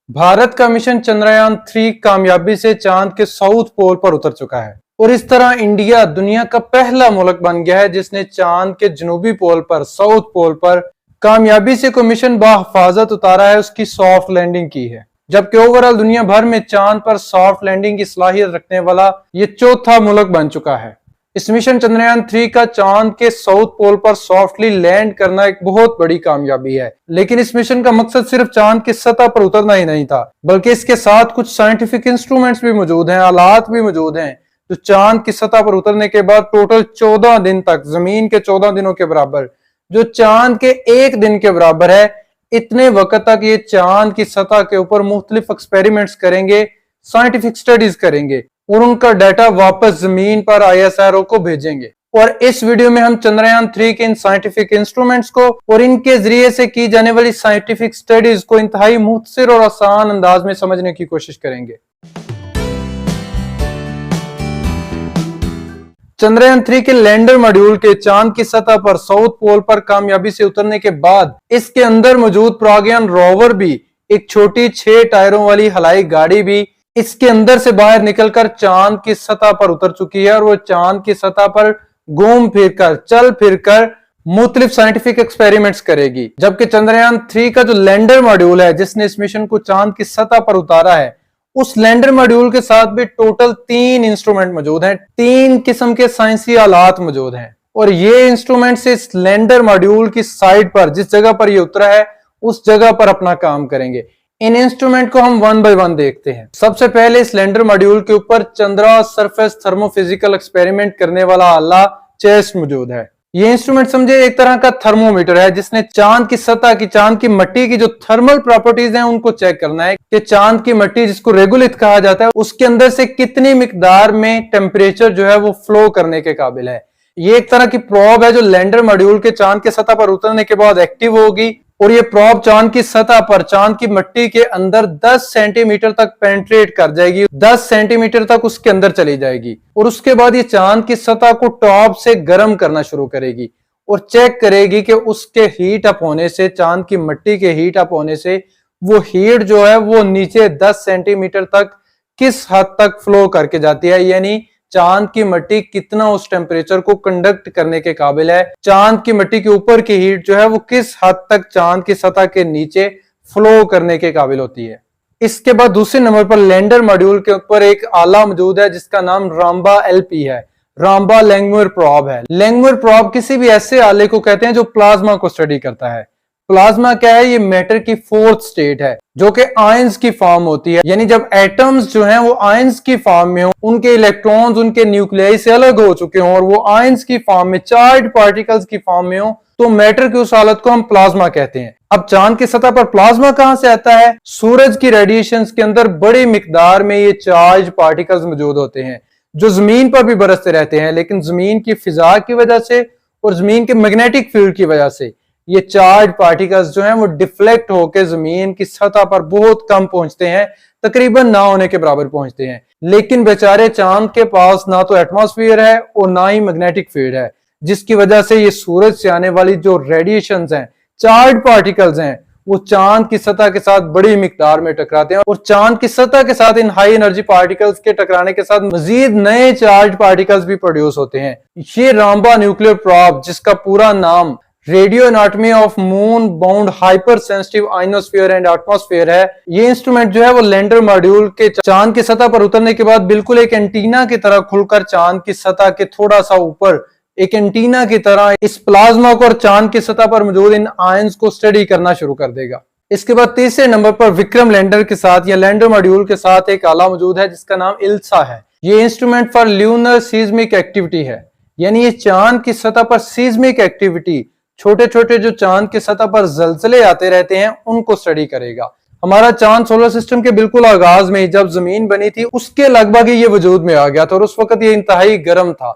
भारत का मिशन चंद्रयान-3 कामयाबी से चांद के साउथ पोल पर उतर चुका है और इस तरह इंडिया दुनिया का पहला मुल्क बन गया है जिसने चांद के जनूबी पोल पर साउथ पोल पर कामयाबी से कोई मिशन बाहिफाजत उतारा है, उसकी सॉफ्ट लैंडिंग की है। जबकि ओवरऑल दुनिया भर में चांद पर सॉफ्ट लैंडिंग की सलाहियत रखने वाला ये चौथा मुल्क बन चुका है। इस मिशन चंद्रयान-3 का चांद के साउथ पोल पर सॉफ्टली लैंड करना एक बहुत बड़ी कामयाबी है। लेकिन इस मिशन का मकसद सिर्फ चांद की सतह पर उतरना ही नहीं था, बल्कि इसके साथ कुछ साइंटिफिक इंस्ट्रूमेंट्स भी मौजूद हैं, आलात भी मौजूद हैं, जो चांद की सतह पर उतरने के बाद टोटल 14 दिन तक, जमीन के 14 दिनों के बराबर, जो चांद के एक दिन के बराबर है, इतने वक्त तक ये चांद की सतह के ऊपर मुख्तलिफ एक्सपेरिमेंट्स करेंगे, साइंटिफिक स्टडीज करेंगे और उनका डाटा वापस जमीन पर ISRO को भेजेंगे। और इस वीडियो में हम चंद्रयान-3 के इन साइंटिफिक इंस्ट्रूमेंट्स को और इनके जरिए से की जाने वाली साइंटिफिक स्टडीज को इंतहाई मुख्तसर और आसान अंदाज में समझने की कोशिश करेंगे। चंद्रयान-3 के लैंडर मॉड्यूल के चांद की सतह पर साउथ पोल पर कामयाबी से उतरने के बाद इसके अंदर मौजूद प्रज्ञान रोवर भी, एक छोटी 6 टायरों वाली हवाई गाड़ी भी इसके अंदर से बाहर निकलकर चांद की सतह पर उतर चुकी है और वो चांद की सतह पर घूम फिरकर, चल फिरकर मुख्तलिफ साइंटिफिक एक्सपेरिमेंट्स करेगी। जबकि चंद्रयान-3 का जो लैंडर मॉड्यूल है जिसने इस मिशन को चांद की सतह पर उतारा है, उस लैंडर मॉड्यूल के साथ भी टोटल 3 इंस्ट्रूमेंट मौजूद हैं, 3 किस्म के साइंसी आलात मौजूद हैं और ये इंस्ट्रूमेंट्स इस लैंडर मॉड्यूल की साइड पर, जिस जगह पर ये उतरा है, उस जगह पर अपना काम करेंगे। इन इंस्ट्रूमेंट को हम वन बाय वन देखते हैं। सबसे पहले इस लैंडर मॉड्यूल के ऊपर चंद्रा सरफेस थर्मोफिजिकल एक्सपेरिमेंट करने वाला आला चेस्ट मौजूद है। ये इंस्ट्रूमेंट समझे एक तरह का थर्मोमीटर है जिसने चांद की सतह की, चांद की मिट्टी की जो थर्मल प्रॉपर्टीज हैं उनको चेक करना है कि चांद की मिट्टी, जिसको रेगुलिथ कहा जाता है, उसके अंदर से कितनी मिकदार में टेम्परेचर जो है वो फ्लो करने के काबिल है। ये एक तरह की प्रोब है जो लैंडर मॉड्यूल के चांद के सतह पर उतरने के बाद एक्टिव होगी और ये प्रोब चांद की सतह पर, चांद की मिट्टी के अंदर 10 सेंटीमीटर तक पेनिट्रेट कर जाएगी, 10 सेंटीमीटर तक उसके अंदर चली जाएगी और उसके बाद ये चांद की सतह को टॉप से गर्म करना शुरू करेगी और चेक करेगी कि उसके हीट अप होने से, चांद की मिट्टी के हीट अप होने से वो हीट जो है वो नीचे 10 सेंटीमीटर तक किस हद तक फ्लो करके जाती है, यानी चांद की मिट्टी कितना उस टेम्परेचर को कंडक्ट करने के काबिल है, चांद की मिट्टी के ऊपर की हीट जो है वो किस हद तक चांद की सतह के नीचे फ्लो करने के काबिल होती है। इसके बाद दूसरे नंबर पर लैंडर मॉड्यूल के ऊपर एक आला मौजूद है जिसका नाम रामबा LP है, रामबा लैंगमुइर प्रोब है। लैंगमुइर प्रोब किसी भी ऐसे आले को कहते हैं जो प्लाज्मा को स्टडी करता है। प्लाज्मा क्या है? ये मैटर की फोर्थ स्टेट है जो कि आयंस की फॉर्म होती है, यानी जब एटम्स जो हैं वो आयंस की फॉर्म में हो, उनके इलेक्ट्रॉन्स उनके न्यूक्लियाई से अलग हो चुके हों और वो आयंस की फॉर्म में, चार्ज पार्टिकल्स की फॉर्म में हो, तो मैटर की उस हालत को हम प्लाज्मा कहते हैं। अब चांद की सतह पर प्लाज्मा कहां से आता है? सूरज की रेडिएशंस के अंदर बड़ी मिकदार में ये चार्ज पार्टिकल्स मौजूद होते हैं जो जमीन पर भी बरसते रहते हैं, लेकिन जमीन की फिजा की वजह से और जमीन के मैग्नेटिक फील्ड की वजह से ये चार्ज पार्टिकल्स जो हैं वो डिफ्लेक्ट होकर जमीन की सतह पर बहुत कम पहुंचते हैं, तकरीबन ना होने के बराबर पहुंचते हैं। लेकिन बेचारे चांद के पास ना तो एटमॉस्फेयर है और ना ही मैग्नेटिक फील्ड है, जिसकी वजह से ये सूरज से आने वाली जो रेडिएशंस हैं, चार्ज पार्टिकल्स हैं, वो चांद की सतह के साथ बड़ी मिकदार में टकराते हैं और चांद की सतह के साथ इन हाई एनर्जी पार्टिकल्स के टकराने के साथ मजीद नए चार्ज पार्टिकल्स भी प्रोड्यूस होते हैं। ये रामबा न्यूक्लियर प्रोब, जिसका पूरा नाम radio anatomy of moon bound hyper sensitive ionosphere and atmosphere है, ये इंस्ट्रूमेंट जो है वो लैंडर मॉड्यूल के चांद की सतह पर उतरने के बाद बिल्कुल एक एंटीना की तरह खुलकर चांद की सतह के थोड़ा सा ऊपर एक एंटीना की तरह इस प्लाज्मा को और चांद की सतह पर मौजूद इन आयंस को स्टडी करना शुरू कर देगा। इसके बाद तीसरे नंबर पर विक्रम लैंडर के साथ या लैंडर मॉड्यूल के साथ एक आला मौजूद है जिसका नाम इल्सा है। ये instrument for lunar seismic activity है, यानी ये चांद की सतह पर सीज्मिक एक्टिविटी, छोटे छोटे जो चांद की सतह पर जलजले आते रहते हैं, उनको स्टडी करेगा। हमारा चांद सोलर सिस्टम के बिल्कुल आगाज में जब जमीन बनी थी उसके लगभग ही ये वजूद में आ गया था और उस वक्त ये इंतहाई गर्म था।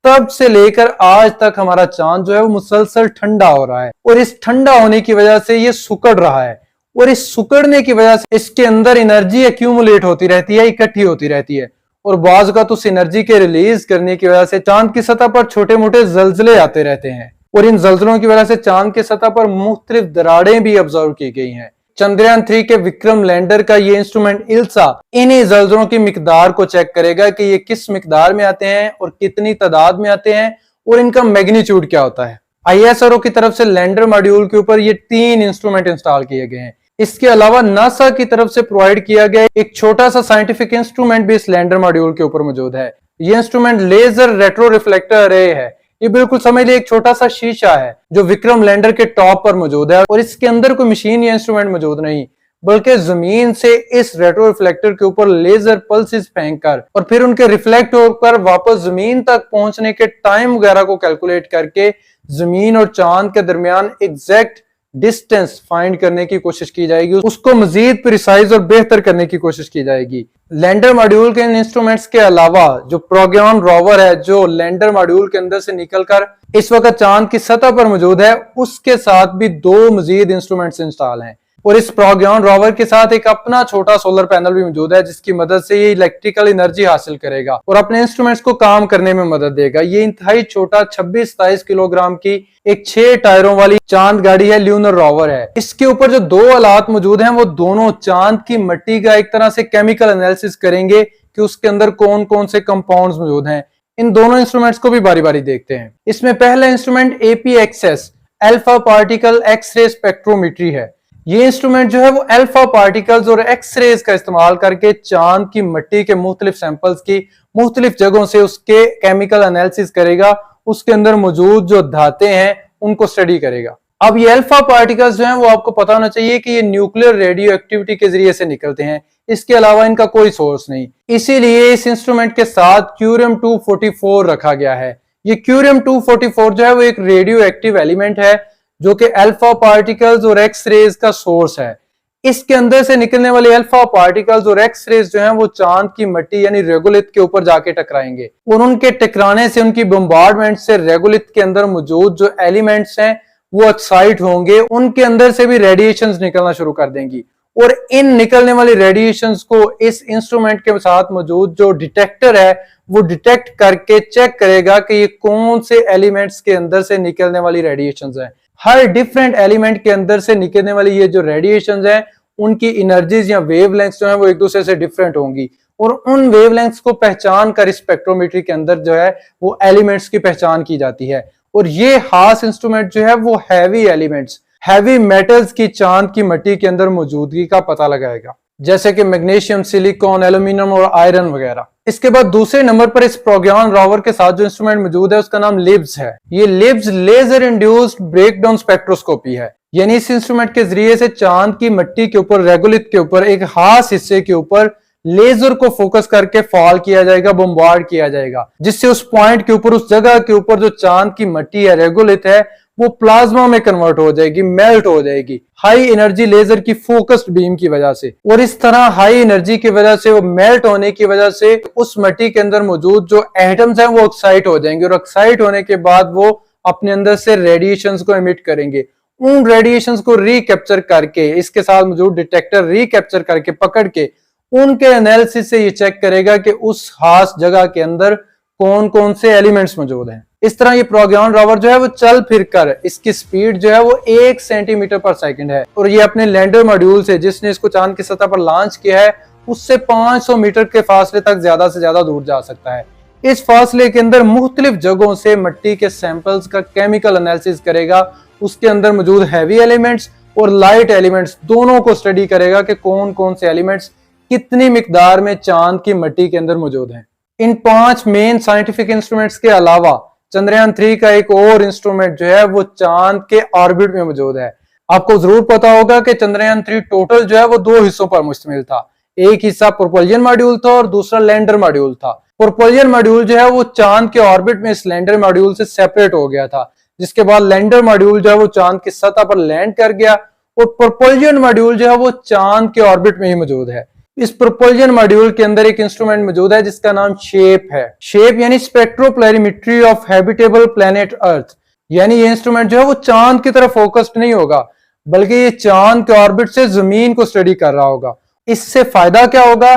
तब से लेकर आज तक हमारा चांद जो है वो मुसलसल ठंडा हो रहा है और इस ठंडा होने की वजह से ये सुकड़ रहा है और इस सुकड़ने की वजह से इसके अंदर एनर्जी एक्यूमुलेट होती रहती है, इकट्ठी होती रहती है और बाज़ का तो उस एनर्जी के रिलीज करने की वजह से चांद की सतह पर छोटे मोटे जलजले आते रहते हैं और इन जलजलों की वजह से चांद की सतह पर मुख्तलिफ दरारें भी ऑब्जर्व की गई हैं। चंद्रयान 3 के विक्रम लैंडर का ये इंस्ट्रूमेंट इल्सा इन्हीं जलजलों की मिकदार को चेक करेगा कि ये किस मिकदार में आते हैं और कितनी तादाद में आते हैं और इनका मैग्नीट्यूड क्या होता है। ISRO की तरफ से लैंडर मॉड्यूल के ऊपर ये 3 इंस्ट्रूमेंट इंस्टॉल किए गए हैं। इसके अलावा नासा की तरफ से प्रोवाइड किया गया एक छोटा सा साइंटिफिक इंस्ट्रूमेंट भी इस लैंडर मॉड्यूल के ऊपर मौजूद है। ये इंस्ट्रूमेंट लेजर रेट्रो रिफ्लेक्टर अरे है। ये बिल्कुल समझ लीजिए एक छोटा सा शीशा है जो विक्रम लैंडर के टॉप पर मौजूद है और इसके अंदर कोई मशीन या इंस्ट्रूमेंट मौजूद नहीं, बल्कि जमीन से इस रेट्रो रिफ्लेक्टर के ऊपर लेजर पल्सेस फेंककर और फिर उनके रिफ्लेक्ट होकर वापस जमीन तक पहुंचने के टाइम वगैरह को कैलकुलेट करके जमीन और चांद के दरमियान एग्जैक्ट डिस्टेंस फाइंड करने की कोशिश की जाएगी, उसको मजीद प्रिसाइज और बेहतर करने की कोशिश की जाएगी। लैंडर मॉड्यूल के इन इंस्ट्रूमेंट्स के अलावा जो प्रोग्राम रोवर है जो लैंडर मॉड्यूल के अंदर से निकलकर इस वक्त चांद की सतह पर मौजूद है, उसके साथ भी 2 मजीद इंस्ट्रूमेंट्स इंस्टॉल हैं और इस प्रोग्राम रोवर के साथ एक अपना छोटा सोलर पैनल भी मौजूद है जिसकी मदद से ये इलेक्ट्रिकल एनर्जी हासिल करेगा और अपने इंस्ट्रूमेंट्स को काम करने में मदद देगा। ये इंतहाई छोटा 26-27 किलोग्राम की एक 6 टायरों वाली चांद गाड़ी है, ल्यूनर रोवर है। इसके ऊपर जो 2 आलात मौजूद हैं वो दोनों चांद की मिट्टी का एक तरह से केमिकल एनालिसिस करेंगे कि उसके अंदर कौन कौन से कंपाउंड्स मौजूद हैं। इन दोनों इंस्ट्रूमेंट्स को भी बारी बारी देखते हैं। इसमें पहला instrument APXS alpha particle X-ray spectrometry है। ये इंस्ट्रूमेंट जो है वो अल्फा पार्टिकल्स और एक्सरेज का इस्तेमाल करके चांद की मिट्टी के मुख्तलिफ सैंपल्स की मुख्तलिफ जगहों से उसके केमिकल एनालिसिस करेगा, उसके अंदर मौजूद जो धातें हैं उनको स्टडी करेगा। अब ये अल्फा पार्टिकल्स जो हैं वो आपको पता होना चाहिए कि ये न्यूक्लियर रेडियो एक्टिविटी के जरिए से निकलते हैं, इसके अलावा इनका कोई सोर्स नहीं। इसीलिए इस इंस्ट्रूमेंट के साथ क्यूरियम 244 रखा गया है। ये क्यूरियम 244 जो है वो एक रेडियो एक्टिव एलिमेंट है जो कि अल्फा पार्टिकल्स और एक्सरेज का सोर्स है। इसके अंदर से निकलने वाले अल्फा पार्टिकल्स और एक्सरेज जो हैं वो चांद की मिट्टी यानी रेगोलिथ के ऊपर जाके टकराएंगे और उनके टकराने से, उनकी बम्बार्डमेंट से रेगोलिथ के अंदर मौजूद जो एलिमेंट्स हैं वो एक्साइट होंगे, उनके अंदर से भी रेडिएशंस निकलना शुरू कर देंगी और इन निकलने वाली रेडिएशंस को इस इंस्ट्रूमेंट के साथ मौजूद जो डिटेक्टर है वो डिटेक्ट करके चेक करेगा कि ये कौन से एलिमेंट्स के अंदर से निकलने वाली रेडिएशंस हैं। हर डिफरेंट एलिमेंट के अंदर से निकलने वाली ये जो रेडिएशंस हैं उनकी एनर्जीज या वेवलेंथ्स जो हैं वो एक दूसरे से डिफरेंट होंगी और उन वेवलेंथ्स को पहचान कर स्पेक्ट्रोमेट्री के अंदर जो है वो एलिमेंट्स की पहचान की जाती है और ये खास इंस्ट्रूमेंट जो है वो हैवी एलिमेंट्स, हैवी मेटल्स की चांद की मिट्टी के अंदर मौजूदगी का पता लगाएगा, जैसे कि मैग्नीशियम, सिलिकॉन, एल्यूमिनियम और आयरन वगैरह। इसके बाद दूसरे नंबर पर इस प्रोग्राम रोवर के साथ जो इंस्ट्रूमेंट मौजूद है उसका नाम लिब्स है। ये LIBS laser induced breakdown spectroscopy है, यानी इस इंस्ट्रूमेंट के जरिए से चांद की मिट्टी के ऊपर, रेगोलिथ के ऊपर, एक खास हिस्से के ऊपर लेजर को फोकस करके फॉल किया जाएगा, बम्बार्ड किया जाएगा, जिससे उस पॉइंट के ऊपर, उस जगह के ऊपर जो चांद की मिट्टी है, रेगोलिथ है, वो प्लाज्मा में कन्वर्ट हो जाएगी, मेल्ट हो जाएगी हाई एनर्जी लेजर की फोकस्ड बीम की वजह से। और इस तरह हाई एनर्जी की वजह से, वो मेल्ट होने की वजह से उस मिट्टी के अंदर मौजूद जो एटम्स हैं वो एक्साइट हो जाएंगे और एक्साइट होने के बाद वो अपने अंदर से रेडिएशंस को एमिट करेंगे। उन रेडिएशंस को रिकैप्चर करके, इसके साथ मौजूद डिटेक्टर रिकैप्चर करके, पकड़ के उनके एनालिसिस से ये चेक करेगा कि उस खास जगह के अंदर कौन कौन से एलिमेंट्स मौजूद हैं। इस तरह ये प्रोग्राम रोवर जो है वो चल फिर कर, इसकी स्पीड जो है वो 1 सेंटीमीटर पर सेकंड है और ये अपने लैंडर मॉड्यूल से, जिसने इसको चांद की सतह पर लॉन्च किया है, उससे 500 मीटर के फासले तक ज्यादा से ज्यादा दूर जा सकता है। इस फासले के अंदर मुख्तलिफ जगहों से मिट्टी के सैंपल्स का केमिकल एनालिसिस करेगा, उसके अंदर मौजूद हैवी एलिमेंट्स और लाइट एलिमेंट्स दोनों को स्टडी करेगा कि कौन कौन से एलिमेंट्स कितनी मिकदार में चांद की मिट्टी के अंदर मौजूद हैं। इन 5 मेन साइंटिफिक इंस्ट्रूमेंट्स के अलावा चंद्रयान 3 का एक और इंस्ट्रूमेंट जो है वो चांद के ऑर्बिट में मौजूद है। आपको जरूर पता होगा कि चंद्रयान 3 टोटल जो है वो 2 हिस्सों पर मुश्तमिल था। एक हिस्सा प्रोपल्जन मॉड्यूल था और दूसरा लैंडर मॉड्यूल था। प्रोपल्जन मॉड्यूल जो है वो चांद के ऑर्बिट में इस लैंडर मॉड्यूल से सेपरेट हो गया था, जिसके बाद लैंडर मॉड्यूल जो है वो चांद की सतह पर लैंड कर गया और प्रोपल्जन मॉड्यूल जो है वो चांद के ऑर्बिट में ही मौजूद है। इस प्रोपल्जन मॉड्यूल के अंदर एक इंस्ट्रूमेंट मौजूद है जिसका नाम शेप है। शेप यानी स्पेक्ट्रोप्लैरिमेट्री ऑफ हैबिटेबल प्लेनेट अर्थ, यानी ये इंस्ट्रूमेंट जो है वो चांद की तरफ फोकस्ड नहीं होगा, बल्कि ये चांद के ऑर्बिट से जमीन को स्टडी कर रहा होगा। इससे फायदा क्या होगा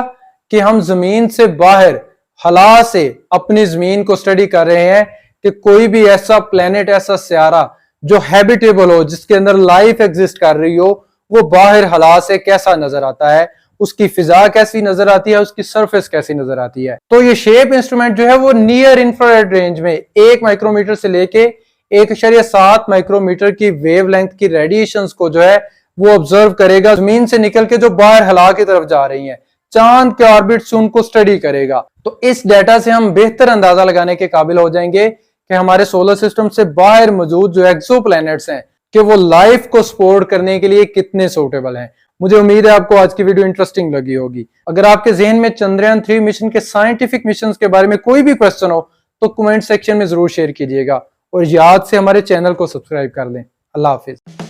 कि हम जमीन से बाहर हला से अपनी जमीन को स्टडी कर रहे हैं कि कोई भी ऐसा प्लेनेट, ऐसा सियारा जो हैबिटेबल हो, जिसके अंदर लाइफ एग्जिस्ट कर रही हो, वो बाहर हला से कैसा नजर आता है, उसकी फिजा कैसी नजर आती है, उसकी सरफेस कैसी नजर आती है। तो ये शेप इंस्ट्रूमेंट जो है वो नियर इंफ्रारेड रेंज में 1 माइक्रोमीटर से लेके 1.7 माइक्रोमीटर की वेवलेंथ की रेडिएशंस को जो है वो ऑब्जर्व करेगा, जमीन से निकल के जो बाहर हला की तरफ जा रही हैं, चांद के ऑर्बिट से उनको स्टडी करेगा। तो इस डेटा से हम बेहतर अंदाजा लगाने के काबिल हो जाएंगे कि हमारे सोलर सिस्टम से बाहर मौजूद जो एक्सोप्लैनेट्स हैं कि वो लाइफ को सपोर्ट करने के लिए कितने सूटेबल हैं। मुझे उम्मीद है आपको आज की वीडियो इंटरेस्टिंग लगी होगी। अगर आपके जहन में चंद्रयान 3 मिशन के साइंटिफिक मिशन के बारे में कोई भी क्वेश्चन हो तो कमेंट सेक्शन में जरूर शेयर कीजिएगा और याद से हमारे चैनल को सब्सक्राइब कर लें। अल्लाह हाफिज।